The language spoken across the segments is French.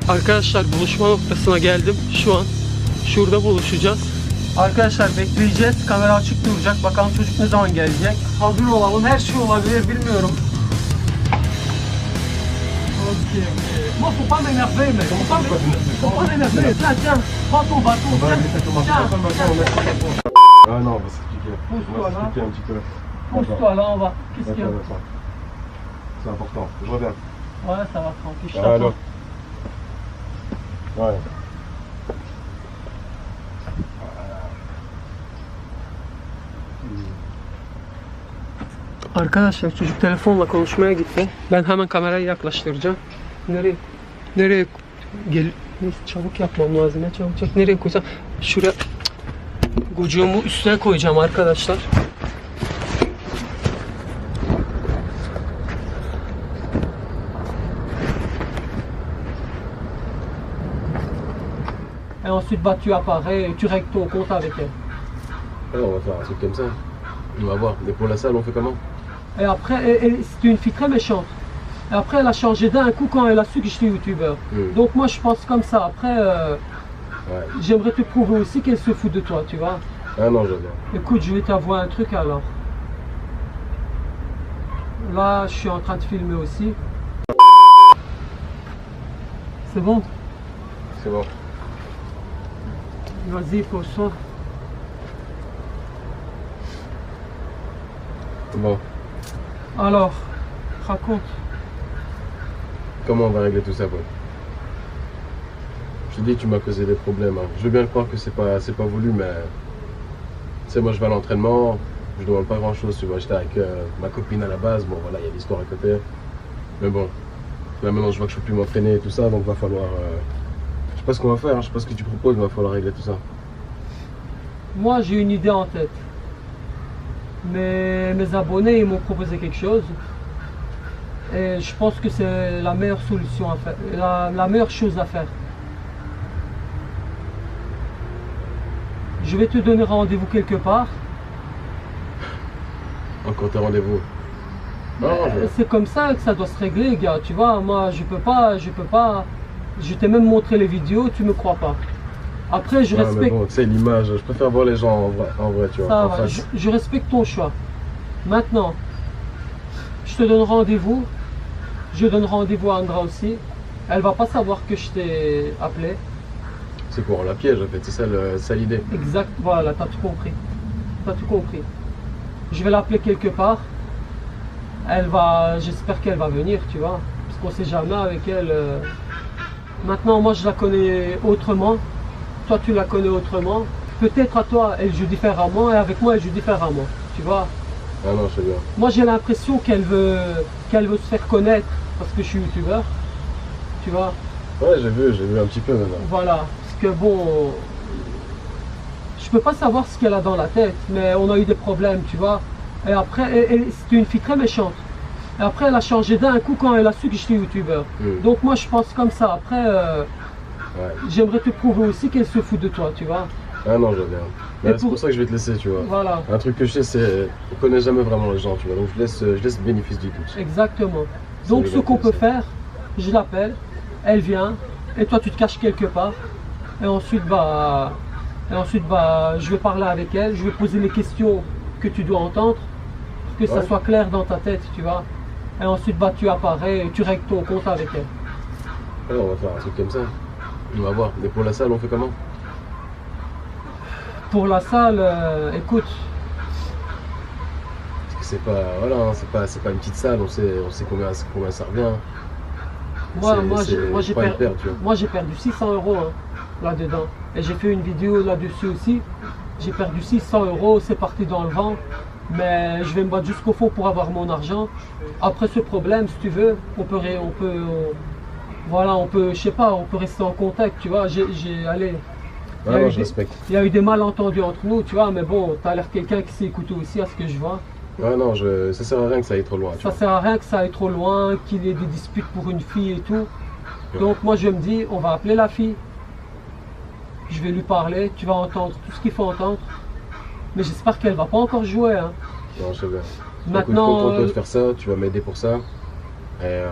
Arkadaşlar buluşma noktasına geldim. Şu an şurada buluşacağız. Arkadaşlar bekleyeceğiz. Kamera açık duracak. Bakalım çocuk ne zaman gelecek. Hazır olalım. Her şey olabilir, bilmiyorum. Ok. Moi, faut pas m'énerver, mais faut pas m'énerver. Tiens, prends ton bâton. Tiens. Ah non, on va s'expliquer. On va s'expliquer un petit peu. Pousse-toi là, on va. Qu'est-ce qu'il y a? C'est important. Je reviens. Ouais, ça va tranquille. Je Allô. t'attends. Ouais. Arkadaşlar çocuk telefonla konuşmaya gitti. Ben hemen kamerayı yaklaştıracağım. Nereye gel? Neyse, çabuk yapmam lazım ya, çabuk. Nereye koysam? Şuraya gocuğumu üstüne koyacağım arkadaşlar. Et ensuite bah tu apparais et tu règles ton compte avec elle. Ouais, on va faire un truc comme ça. On va voir. Mais pour la salle, on fait comment? Et après, c'est une fille très méchante. Et après, elle a changé d'un coup quand elle a su que j'étais youtubeur. Donc moi, je pense comme ça. Après, Ouais. j'aimerais te prouver aussi qu'elle se fout de toi, tu vois. Ah non, je viens. Écoute, je vais t'avouer un truc alors. Là, je suis en train de filmer aussi. C'est bon? C'est bon. Vas-y, pose-toi. Bon. Alors, raconte. Comment on va régler tout ça, quoi? Je te dis que tu m'as causé des problèmes. Hein. Je veux bien le croire que c'est pas voulu, mais... Tu sais, moi, je vais à l'entraînement. Je demande pas grand-chose, tu vois. J'étais avec ma copine à la base. Bon, voilà, il y a l'histoire à côté. Mais bon. Là, maintenant, je vois que je peux plus m'entraîner et tout ça, donc va falloir... Je sais pas ce qu'on va faire, hein. Je sais pas ce que tu proposes, mais va falloir régler tout ça. Moi, j'ai une idée en tête. Mais mes abonnés, ils m'ont proposé quelque chose. Et je pense que c'est la meilleure solution à faire, la meilleure chose à faire. Je vais te donner rendez-vous quelque part. Encore tes rendez-vous. C'est comme ça que ça doit se régler, gars. Tu vois, moi, je peux pas. Je t'ai même montré les vidéos, tu me crois pas. Après, je respecte. Mais bon, tu sais, l'image, je préfère voir les gens en vrai, tu vois. Ça va, je respecte ton choix. Maintenant, je te donne rendez-vous. Je donne rendez-vous à Andra aussi. Elle va pas savoir que je t'ai appelé. C'est pour la piège, en fait, c'est ça l'idée. Exact, voilà, t'as tout compris. T'as tout compris. Je vais l'appeler quelque part. J'espère qu'elle va venir, tu vois. Parce qu'on sait jamais avec elle. Maintenant, moi, je la connais autrement. Toi, tu la connais autrement. Peut-être à toi, elle joue différemment, et avec moi, elle joue différemment. Tu vois. Ah non, je sais bien. Moi, j'ai l'impression qu'elle veut se faire connaître parce que je suis youtubeur. Tu vois. Ouais, j'ai vu un petit peu maintenant. Voilà. Parce que bon, je peux pas savoir ce qu'elle a dans la tête, mais on a eu des problèmes, tu vois. Et après, c'était une fille très méchante. Et après, elle a changé d'un coup quand elle a su que j'étais youtubeur. Donc moi, je pense comme ça. Après, j'aimerais te prouver aussi qu'elle se fout de toi, tu vois. Ah non, je viens. C'est pour ça que je vais te laisser, tu vois. Voilà. Un truc que je sais, c'est on connaît jamais vraiment les gens, tu vois. Donc je laisse le bénéfice du doute. Exactement. Donc ce qu'on peut faire, je l'appelle, elle vient, et toi tu te caches quelque part. Et ensuite, je vais parler avec elle, je vais poser les questions que tu dois entendre, pour que ça soit clair dans ta tête, tu vois. Et ensuite, tu apparais et tu règles ton compte avec elle. Alors, on va faire un truc comme ça. On va voir. Mais pour la salle, on fait comment? Pour la salle, écoute. Parce que c'est pas, voilà, hein, c'est pas une petite salle, on sait combien ça revient. Moi j'ai perdu 600 € hein, là-dedans. Et j'ai fait une vidéo là-dessus aussi. J'ai perdu 600 €, c'est parti dans le vent. Mais je vais me battre jusqu'au fond pour avoir mon argent. Après ce problème, si tu veux, on peut, je sais pas, on peut rester en contact, tu vois. Il y a eu des malentendus entre nous, tu vois, mais bon, tu as l'air quelqu'un qui s'est écouté aussi à ce que je vois. Ouais, non, ça sert à rien que ça aille trop loin. Ça sert à rien que ça aille trop loin, qu'il y ait des disputes pour une fille et tout. Donc moi je me dis, on va appeler la fille. Je vais lui parler, tu vas entendre tout ce qu'il faut entendre. Mais j'espère qu'elle va pas encore jouer. Hein. Non, je sais bien. Maintenant, écoute, de faire ça, tu vas m'aider pour ça. Et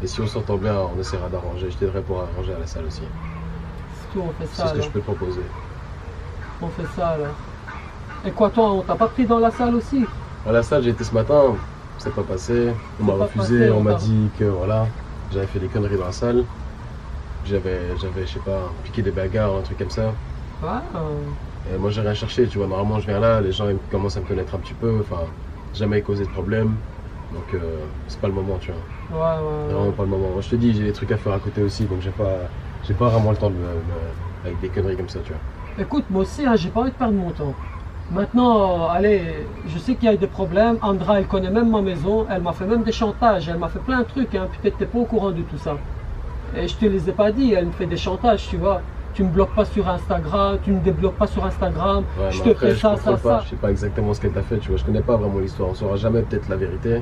Et si on s'entend bien, on essaiera d'arranger. Je t'aiderai pour arranger à la salle aussi. C'est tout, on fait C'est ça ce que alors. je peux te proposer. On fait ça alors. Et quoi, toi, on t'a pas pris dans la salle aussi? À la salle, j'ai été ce matin, c'est pas passé. On m'a pas refusé, passé, on m'a on t'a- dit que voilà, j'avais fait des conneries dans la salle. J'avais, je sais pas, piqué des bagarres, un truc comme ça. Ah, Et moi, j'ai rien cherché, tu vois. Normalement, je viens là, les gens ils commencent à me connaître un petit peu. Enfin, jamais causé de problème. Donc, c'est pas le moment, tu vois. ouais, C'est vraiment pas le moment. Moi, je te dis, j'ai des trucs à faire à côté aussi, donc j'ai pas vraiment le temps avec des conneries comme ça, tu vois. Écoute, moi aussi, hein, j'ai pas envie de perdre mon temps. Maintenant, allez, je sais qu'il y a des problèmes. Andra, elle connaît même ma maison. Elle m'a fait même des chantages. Elle m'a fait plein de trucs. Hein. Peut-être t'es pas au courant de tout ça. Et je te les ai pas dit. Elle me fait des chantages, tu vois. Tu me bloques pas sur Instagram. Tu me débloques pas sur Instagram. Ouais, je mais te après, fais je ça, contrôle ça, pas. ça. Je sais pas exactement ce qu'elle t'a fait, tu vois. Je connais pas vraiment l'histoire. On saura jamais peut-être la vérité.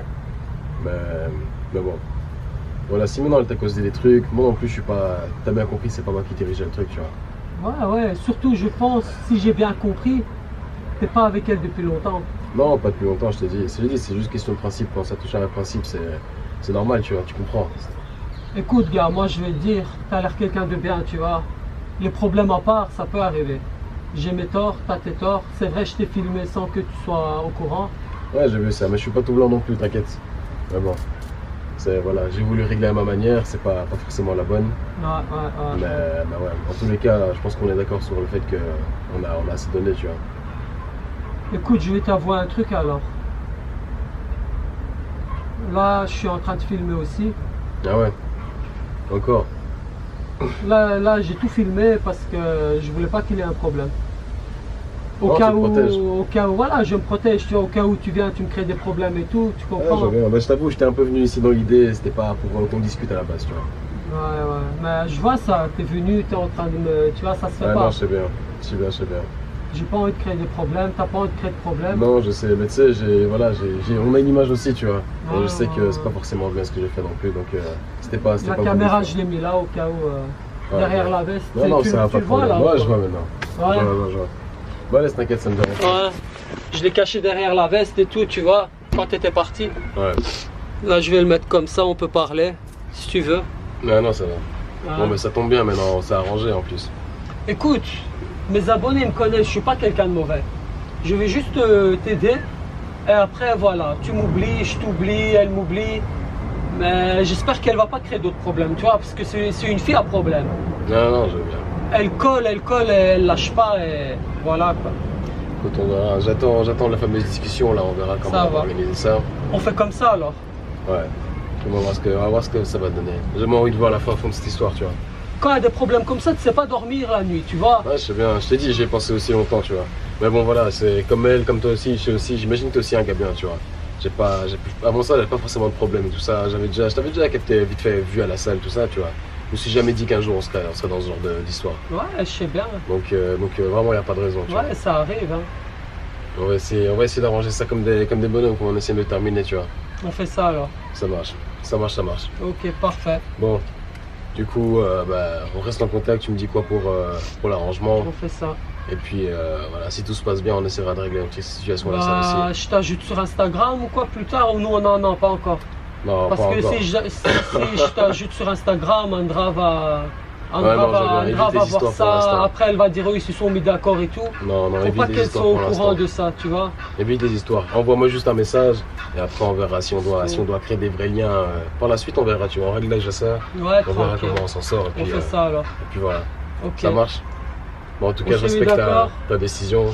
Mais bon. Voilà, si maintenant elle t'a causé des trucs, moi non plus, je suis pas. T'as bien compris, c'est pas moi qui dirigeais le truc, tu vois. Ouais, ouais. Surtout, je pense, si j'ai bien compris, t'es pas avec elle depuis longtemps. Non, pas depuis longtemps, je t'ai dit. C'est juste question de principe. Quand ça touche à un principe, c'est normal, tu vois, tu comprends. Écoute, gars, moi je vais te dire, t'as l'air quelqu'un de bien, tu vois. Les problèmes à part, ça peut arriver. J'ai mes torts, t'as tes torts. C'est vrai, je t'ai filmé sans que tu sois au courant. Ouais, j'ai vu ça, mais je suis pas tout blanc non plus, t'inquiète. Vraiment. Voilà, j'ai voulu régler à ma manière, c'est pas forcément la bonne. Ouais. Mais ouais, en tous les cas, je pense qu'on est d'accord sur le fait qu'on a assez donné, tu vois. Écoute, je vais t'avouer un truc alors. Là, je suis en train de filmer aussi. Ah ouais. Encore. Là, j'ai tout filmé parce que je voulais pas qu'il y ait un problème. Au Non, cas tu te protèges. au cas où, voilà, je me protège, tu vois, au cas où tu viens, tu me crées des problèmes et tout, tu Ouais, comprends? je t'avoue, j'étais un peu venu ici dans l'idée, c'était pas pour qu'on discute à la base, tu vois. Ouais, mais je vois ça, t'es venu, t'es en train de me, tu vois, ça se fait Ouais, pas. non, je sais bien, je sais bien. J'ai pas envie de créer des problèmes, t'as pas envie de créer de problèmes. Non, je sais, mais tu sais, on a une image aussi, tu vois. Et Ouais, je sais que ouais, c'est pas forcément bien ce que j'ai fait non plus, donc c'était pas La pas caméra, voulu, je l'ai mis là au cas où, Ouais, derrière ouais. la veste. Non, Tu ça va tu pas le de vois problème. là? Ouais, ou je pas? vois maintenant. Ouais. Je vois. Bon, laisse, t'inquiète, ça me dérange pas. Ouais. Je l'ai caché derrière la veste et tout, tu vois, quand t'étais parti. Ouais. Là, je vais le mettre comme ça, on peut parler, si tu veux. Non, ça va. Ouais. Bon, mais ça tombe bien maintenant, c'est arrangé en plus. Écoute, mes abonnés me connaissent, je suis pas quelqu'un de mauvais. Je vais juste t'aider. Et après, voilà, tu m'oublies, je t'oublie, elle m'oublie. Mais j'espère qu'elle va pas créer d'autres problèmes, tu vois, parce que c'est une fille à problème. Non, je veux bien. Elle colle, et elle lâche pas, et voilà quoi. Écoute, on verra. J'attends la fameuse discussion, là, on verra comment Ça on va va. organiser ça. On fait comme ça alors. Ouais. On va voir ce que ça va donner. J'ai vraiment envie de voir la fin fond de cette histoire, tu vois. Quand il y a des problèmes comme ça, tu sais pas dormir la nuit, tu vois. Ouais, je sais bien, je t'ai dit, j'y ai pensé aussi longtemps, tu vois. Mais bon, voilà, c'est comme elle, comme toi aussi, j'imagine que t'es aussi un gars bien, tu vois. Avant ça, j'avais pas forcément de problème et tout ça. Je t'avais déjà capté vite fait vu à la salle, tout ça, tu vois. Je me suis jamais dit qu'un jour on serait dans ce genre d'histoire. Ouais, je sais bien. Donc vraiment, il n'y a pas de raison, tu vois. Ouais, ça arrive, hein. On va essayer d'arranger ça comme des bonhommes, comme on essaie de le terminer, tu vois. On fait ça alors. Ça marche. Ok, parfait. Bon, du coup, on reste en contact, tu me dis quoi pour l'arrangement. On fait ça. Et puis voilà, si tout se passe bien, on essaiera de régler une petite situation à la salle Bah, aussi. je t'ajoute sur Instagram ou quoi plus tard ou non, pas encore. Non, Parce pas que encore. si je t'ajoute sur Instagram, Andra va non, je vois, évite Andra les va histoires voir pour l'instant. ça. Après, elle va dire oui, ils se sont mis d'accord et tout. Non, Faut évite pas les qu'elle histoires soit au pour courant l'instant. de ça, tu vois. Évite les histoires. Envoie-moi juste un message et après on verra si on doit créer des vrais liens. Par la suite, on verra, tu vois, on réglage à ça. Ouais, On verra tranquille. comment on s'en sort. Et On puis, fait ça alors. et puis voilà, Ok. ça marche. Bon, en tout On cas, je s'est mis respecte d'accord. ta décision.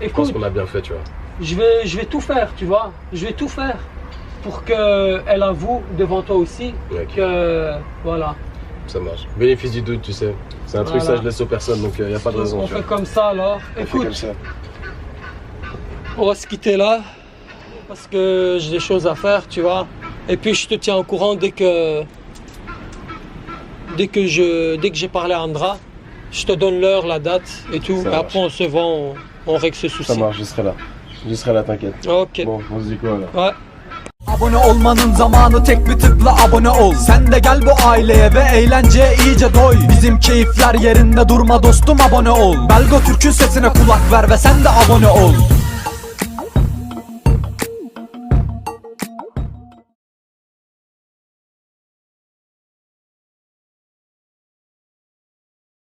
Je pense Écoute, qu'on a bien fait, tu vois. je vais tout faire, tu vois. Je vais tout faire pour qu'elle avoue devant toi aussi Ok. que voilà. Ça marche. Bénéfice du doute, tu sais. C'est un truc, Voilà. ça je laisse aux personnes, donc il n'y a pas de raison. On tu fait vois. comme ça alors. On fait comme Écoute, ça. on va se quitter là parce que j'ai des choses à faire, tu vois. Et puis je te tiens au courant dès que j'ai parlé à Andra, je te donne l'heure, la date et tout. Ça Et marche. après on se voit, on règle ce Ça souci. marche, je serai là. Je serai là, t'inquiète. Ok. Bon, on se dit quoi là? Ouais. Abone olmanın zamanı, tek bir tıkla abone ol. Sen de gel bu aileye ve eğlenceye iyice doy. Bizim keyifler yerinde, durma dostum, abone ol. Belgo Türk'ün sesine kulak ver ve sen de abone ol.